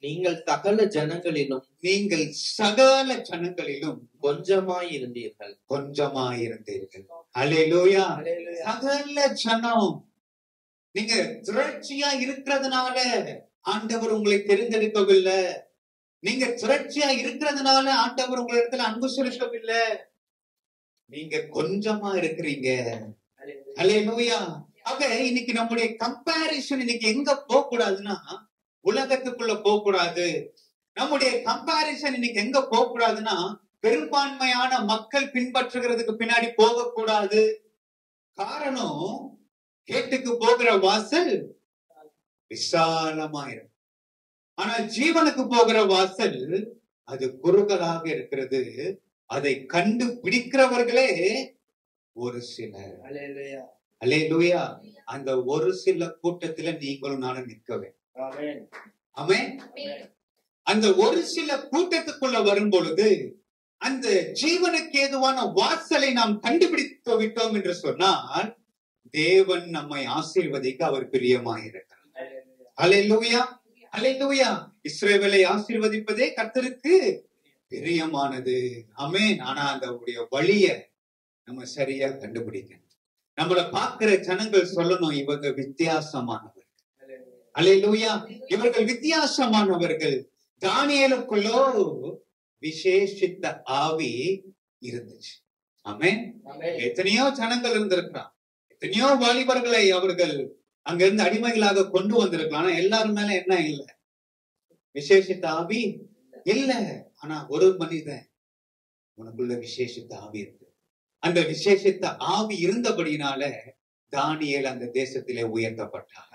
நீங்கள் சகல ஜனங்களிலும் கொஞ்சமாயிருந்தீர்கள். அல்லேலூயா. சகல ஜனம் நீங்க திரட்சியா இருக்கிறதுனால ஆண்டவர் உங்களை தெரிந்தெடுக்கவில்லை. நீங்க திரட்சியா இருக்கிறதுனால ஆண்டவர் உங்களிடத்துல அன்பு செலுத்தவில்லை. நீங்க கொஞ்சமா இருக்கிறீங்க. அல்லேலூயா. ஆக இன்னைக்கு நம்முடைய கம்பேரிசன் இன்னைக்கு எங்க போக கூடாதுன்னா உலகத்துக்குள்ள போக கூடாது. நம்முடைய கம்பேரிசன் இன்னைக்கு எங்க போக கூடாதுன்னா பெரும்பான்மையான மக்கள் பின்பற்றுகிறதுக்கு பின்னாடி போக கூடாது. காரணம், கேட்டுக்கு போகிற வாசல் விசாலமாயிரும், ஆனால் ஜீவனுக்கு போகிற வாசல் அது குறுகலாக இருக்கிறது. அதை கண்டு பிடிக்கிறவர்களே ஒரு சிலர். அல்லேலூயா. அந்த ஒரு சில கூட்டத்துல நீங்களும் நானும் நிற்க வேண்டும். ஆமென். அந்த ஒரு சில கூட்டத்துக்குள்ள வரும் பொழுது அந்த ஜீவனுக்கு ஏதுவான வாசலை நாம் கண்டுபிடித்து விட்டோம் என்று சொன்னால் தேவன் நம்மை ஆசீர்வதிக்க அவர் பிரியமாயிருக்கிறார். அல்லேலூயா. அல்லேலூயா. இஸ்ரவேலை ஆசீர்வதிப்பதே கர்த்தருக்கு பிரியமானது. ஆமென். ஆனா அந்த வழிய நம்ம சரியா கண்டுபிடிக்கணும். நம்மளை பார்க்கிற ஜனங்கள் சொல்லணும், இவங்க வித்தியாசமானவர்கள். அல்லேலூயா. இவர்கள் வித்தியாசமானவர்கள். தானியேலுக்குள்ளோ விசேஷித்த ஆவி இருந்துச்சு. ஆமென். எத்தனையோ ஜனங்கள் இருந்திருக்கிறான், எத்தனையோ வாலிபர்களை அவர்கள் அங்கிருந்து அடிமைகளாக கொண்டு வந்திருக்கலாம். ஆனா எல்லாரும் மேல என்ன இல்லை? விசேஷித்த ஆவி இல்ல. ஆனா ஒரு மனிதன் உனக்குள்ள விசேஷித்த ஆவி இருக்கு. அந்த விசேஷித்த ஆவி இருந்தபடினால தானியேல் அந்த தேசத்திலே உயர்த்தப்பட்டார்.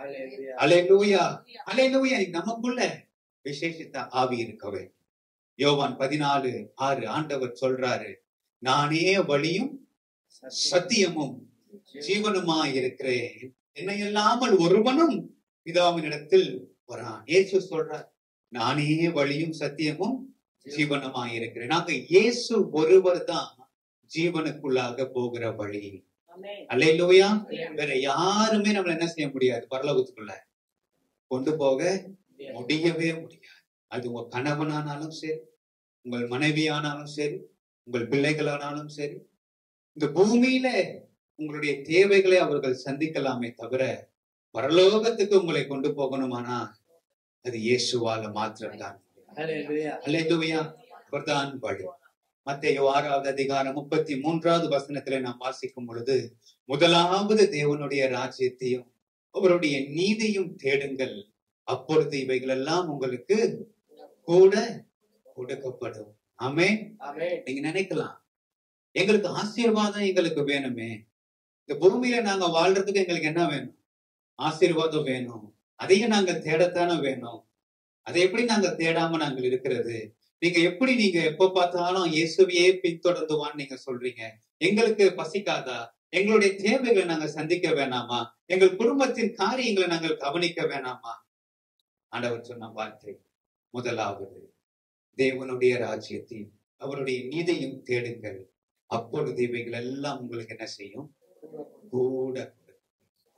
அல்லேலூயா. அல்லேலூயா. நமக்குள்ள விசேஷித்த ஆவி இருக்கவே. யோவான் 14:6 ஆண்டவர் சொல்றாரு, நானே வழியும் சத்தியமும் ஜீவனுமா இருக்கிறேன், என்னை இல்லாமல் ஒருவனும் பிதாவினிடத்தில் வரான். இயேசு சொல்றார், நானே வழியும் சத்தியமும் ஜீவனுமா இருக்கிறேன். நாங்க இயேசு ஒருவர் தான் ஜீவனுக்குள்ளாக போகிற வழி. அல்லேலூயா. வேற யாருமே நம்மள என்ன செய்ய முடியாது, பரலோகத்துக்குள்ள கொண்டு போக முடியவே முடியாது. அது உங்க கணவனானாலும் சரி, உங்கள் மனைவியானாலும் சரி, உங்கள் பிள்ளைகளானாலும் சரி, இந்த பூமியில உங்களுடைய தேவைகளை அவர்கள் சந்திக்கலாமே தவிர பரலோகத்துக்கு உங்களை கொண்டு போகணுமானா அது இயேசுவால மாத்திரம்தான். அல்லேலூயா. அவர்தான் வழி. மத்தேயு 6:33 நாம் வாசிக்கும் பொழுது, முதலாவது தேவனுடைய ராஜ்யத்தையும் அவருடைய நீதியும் தேடுங்கள், அப்பொழுது இவைகள் எல்லாம் உங்களுக்கு கூட கொடுக்கப்படும். ஆமென். நீங்க நினைக்கலாம், எங்களுக்கு ஆசீர்வாதம் எங்களுக்கு வேணுமே, இந்த பூமியில நாங்க வாழ்றதுக்கு எங்களுக்கு என்ன வேணும்? ஆசீர்வாதம் வேணும். அதையும் நாங்க தேடத்தானே வேணும். அதை எப்படி நாங்க தேடாம நாங்கள் இருக்கிறது? நீங்க எப்படி நீங்க எப்ப பார்த்தாலும் இயேசுவையே பின்தொடர்ந்துவான்னு நீங்க சொல்றீங்க? எங்களுக்கு பசிக்காதா? எங்களுடைய தேவைகளை நாங்க சந்திக்க வேணாமா? எங்கள் குடும்பத்தின் காரியங்களை நாங்கள் கவனிக்க வேணாமா? ஆண்டவர் சொன்ன வார்த்தை, முதலாவது தேவனுடைய ராஜ்யத்தையும் அவருடைய நீதியும் தேடுங்கள், அப்பொழுது இவைகள் எல்லாம் உங்களுக்கு என்ன செய்யும்? கூட.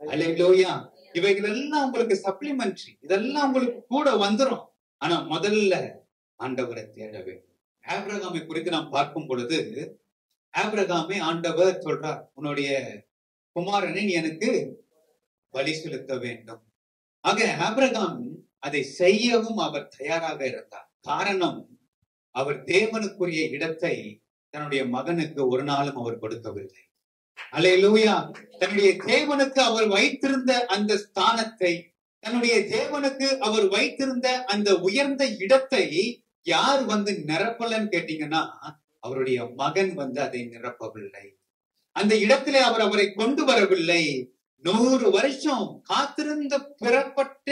அல்லேலூயா. இவைகள் எல்லாம் உங்களுக்கு சப்ளிமெண்ட்ரி, இதெல்லாம் உங்களுக்கு கூட வந்துரும். ஆனா முதல்ல ஆண்டவரை தேட வேண்டும். ஆபிரகாமை குறித்து நாம் பார்க்கும் பொழுது, ஆபிரகாமை ஆண்டவர் சொல்றார், உன்னுடைய குமாரனை நீ எனக்கு பலி செலுத்த வேண்டும். ஆக ஆபிரகாம் அதை செய்யவும் அவர் தயாராக இருந்தார். காரணம், அவர் தேவனுக்குரிய இடத்தை தன்னுடைய மகனுக்கு ஒரு நாளும் அவர் கொடுக்கவில்லை. அல்லேலூயா. தன்னுடைய தேவனுக்கு அவர் வைத்திருந்த அந்த ஸ்தானத்தை, தன்னுடைய தேவனுக்கு அவர் வைத்திருந்த அந்த உயர்ந்த இடத்தை யார் வந்து நிரப்பலன்னு கேட்டீங்கன்னா, அவருடைய மகன் வந்து அதை நிரப்பவில்லை. அந்த இடத்திலே அவர் அவரை கொண்டு வரவில்லை. 100 வருஷம் காத்திருந்த பெறப்பட்ட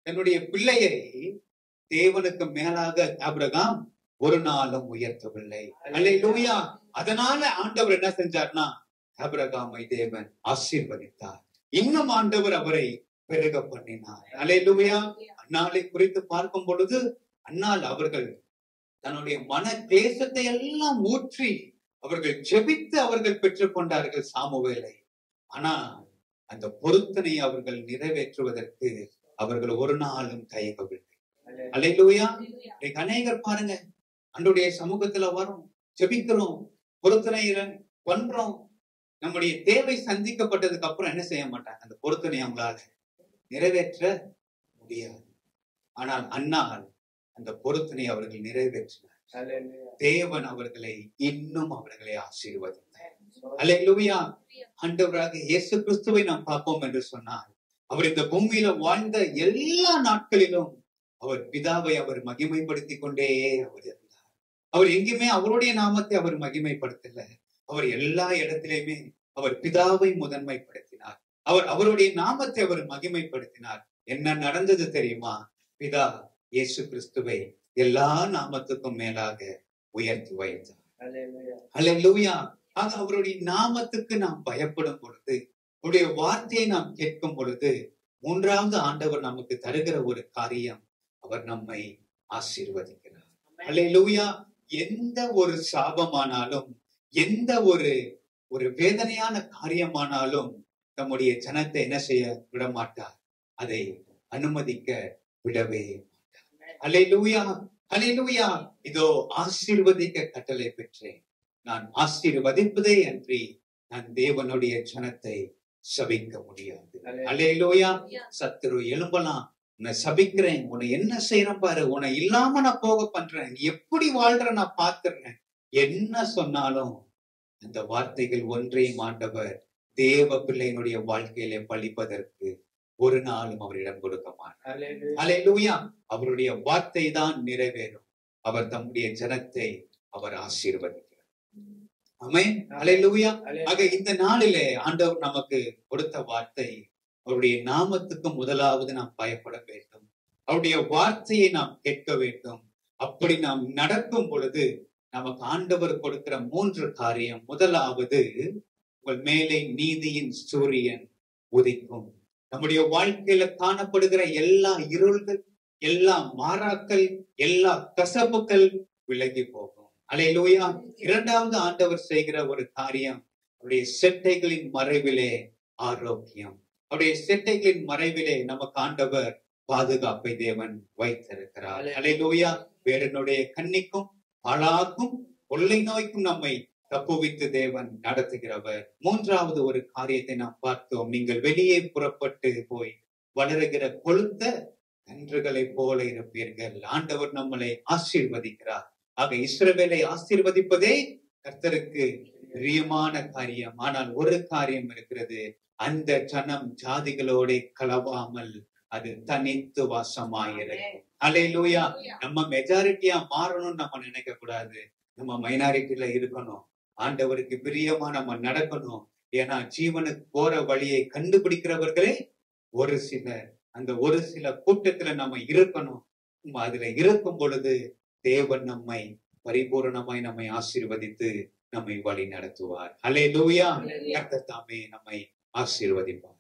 தன்னுடைய பிள்ளையை தேவனுக்கு மேலாக ஆபிரகாம் ஒரு நாளும் உயர்த்தவில்லை. அல்லேலூயா. அதனால ஆண்டவர் என்ன செஞ்சார்னா, ஆபிரகாமை தேவன் ஆசீர்வதித்தார். இன்னும் ஆண்டவர் அவரை பெருக பண்ணினார். அல்லேலூயா. அன்னாளை குறித்து பார்க்கும் பொழுது அன்னாள் அவர்கள் தன்னுடைய மன கிளேசத்தை எல்லாம் ஊற்றி அவர்கள் ஜெபித்து அவர்கள் பெற்றுக் கொண்டார்கள் சாமுவேலை. ஆனா அந்த பொருத்தனை அவர்கள் நிறைவேற்றுவதற்கு அவர்கள் ஒரு நாளும் தயங்கவில்லை. அல்லேலூயா. அநேகர் பாருங்க, அன்றைய சமூகத்துல வரும், ஜெபிக்கிறோம், பொருத்தனை பண்றோம், நம்முடைய தேவை சந்திக்கப்பட்டதுக்கு அப்புறம் என்ன செய்ய மாட்டாங்க, அந்த பொருத்தனை அவங்களால நிறைவேற்ற முடியாது. ஆனால் அன்னாள் அந்த பொருத்தனை அவர்கள் நிறைவேற்றினார். தேவன் அவர்களை இன்னும் அவர்களை ஆசீர்வதித்தார். அல்லேலூயா. ஆண்டவராக இயேசு கிறிஸ்துவை நாம் பார்ப்போம் என்று சொன்னால், அவர் இந்த பூமியில வாழ்ந்த எல்லா நாட்களிலும் அவர் பிதாவை அவர் மகிமைப்படுத்திக் கொண்டே அவர் இருந்தார். அவர் எங்குமே அவருடைய நாமத்தை அவர் மகிமைப்படுத்தல. அவர் எல்லா இடத்திலுமே அவர் பிதாவை முதன்மைப்படுத்தினார். அவர் அவருடைய நாமத்தை அவர் மகிமைப்படுத்தினார். என்ன நடந்தது தெரியுமா? பிதா இயேசு கிறிஸ்துவை எல்லா நாமத்துக்கும் மேலாக உயர்த்தி வைத்தார். அல்லேலூயா. ஆக அவருடைய நாமத்துக்கு நாம் பயப்படும் பொழுது, அவருடைய வார்த்தையை நாம் கேட்கும் பொழுது, மூன்றாவது ஆண்டவர் நமக்கு தருகிற ஒரு காரியம், அவர் நம்மை ஆசீர்வதிக்கிறார். அல்லேலூயா. எந்த ஒரு சாபமானாலும், எந்த ஒரு வேதனையான காரியமானாலும் நம்முடைய ஜனத்தை என்ன செய்ய விட மாட்டார், அதை அனுமதிக்க விடவே மாட்டார். அல்லேலூயா. அல்லேலூயா. இதோ ஆசீர்வதிக்க கட்டளை பெற்றேன், நான் ஆசீர்வதிப்பதே அன்றி நான் தேவனுடைய ஜனத்தை சபிக்க முடியாது. அல்லேலூயா. சத்துரு எழும்பலாம், உன்னை சபிக்கிறேன், உன்னை என்ன செய்யறேன் பாரு, உன்னை இல்லாம நான் போக பண்றேன், நீ எப்படி வாழ்ற நான் பாத்துறேன், என்ன சொன்னாலும் அந்த வார்த்தைகள் ஒன்றையும் ஆண்டவர் தேவ பிள்ளையினுடைய வாழ்க்கையில பழிப்பதற்கு ஒரு நாளும் அவர் இடம் கொடுக்க மாட்டார். அல்லேலூயா. அவருடைய வார்த்தை தான் நிறைவேறும். அவர் தம்முடைய ஜனத்தை அவர் ஆசீர்வதிக்கிறார். ஆமென். அல்லேலூயா. ஆக இந்த நாளிலே ஆண்டவர் நமக்கு கொடுத்த வார்த்தை, அவருடைய நாமத்துக்கு முதலாவது நாம் பயப்பட வேண்டும், அவருடைய வார்த்தையை நாம் கேட்க வேண்டும். அப்படி நாம் நடக்கும் பொழுது நமக்கு ஆண்டவர் கொடுக்கிற 3 காரியம். முதலாவது, உங்கள் மேலே நீதியின் சூரியன் உதிக்கும். நம்முடைய வாழ்க்கையில காணப்படுகிற எல்லா இருள்கள், எல்லா மாறாக்கள், எல்லா கசப்புகள் விலகி போகும். அல்லேலூயா. இரண்டாவது ஆண்டவர் செய்கிற ஒரு காரியம், அவருடைய செட்டைகளின் மறைவிலே ஆரோக்கியம். அவருடைய செட்டைகளின் மறைவிலே நமக்கு ஆண்டவர் பாதுகாப்பை தேவன் வைத்திருக்கிறார். அல்லேலூயா. வேடனுடைய கண்ணிக்கும் ஆளாக்கும் கொள்ளை நோய்க்கும் நம்மை தப்புவித்து தேவன் நடத்துகிறவர். மூன்றாவது ஒரு காரியத்தை நாம் பார்த்தோம், நீங்கள் வெளியே புறப்பட்டு போய் வளருகிற கொழுத்த கன்றுகளை போல இருப்பீர்கள். ஆண்டவர் நம்மளை ஆசீர்வதிக்கிறார். ஆக இஸ்ரவேலை ஆசீர்வதிப்பதே கர்த்தருக்கு பிரியமான காரியம். ஆனால் ஒரு காரியம் இருக்கிறது, அந்த ஜனம் ஜாதிகளோட கலவாமல் அது தனித்து வாசமாயிருக்கும். அல்லேலூயா. நம்ம மெஜாரிட்டியா மாறணும்னு நம்ம நினைக்க கூடாது, நம்ம மைனாரிட்டியில இருக்கணும். ஆண்டவருக்கு பிரியமா நம்ம நடக்கணும். ஏன்னா ஜீவனுக்கு போற வழியை கண்டுபிடிக்கிறவர்களே ஒரு சிலர். அந்த ஒரு சில கூட்டத்துல நம்ம இருக்கணும். அதுல இருக்கும் பொழுது தேவன் நம்மை பரிபூரணமாய் நம்மை ஆசீர்வதித்து நம்மை வழி நடத்துவார். அல்லேலூயா. கர்த்தர் தாமே நம்மை ஆசீர்வதிப்பார்.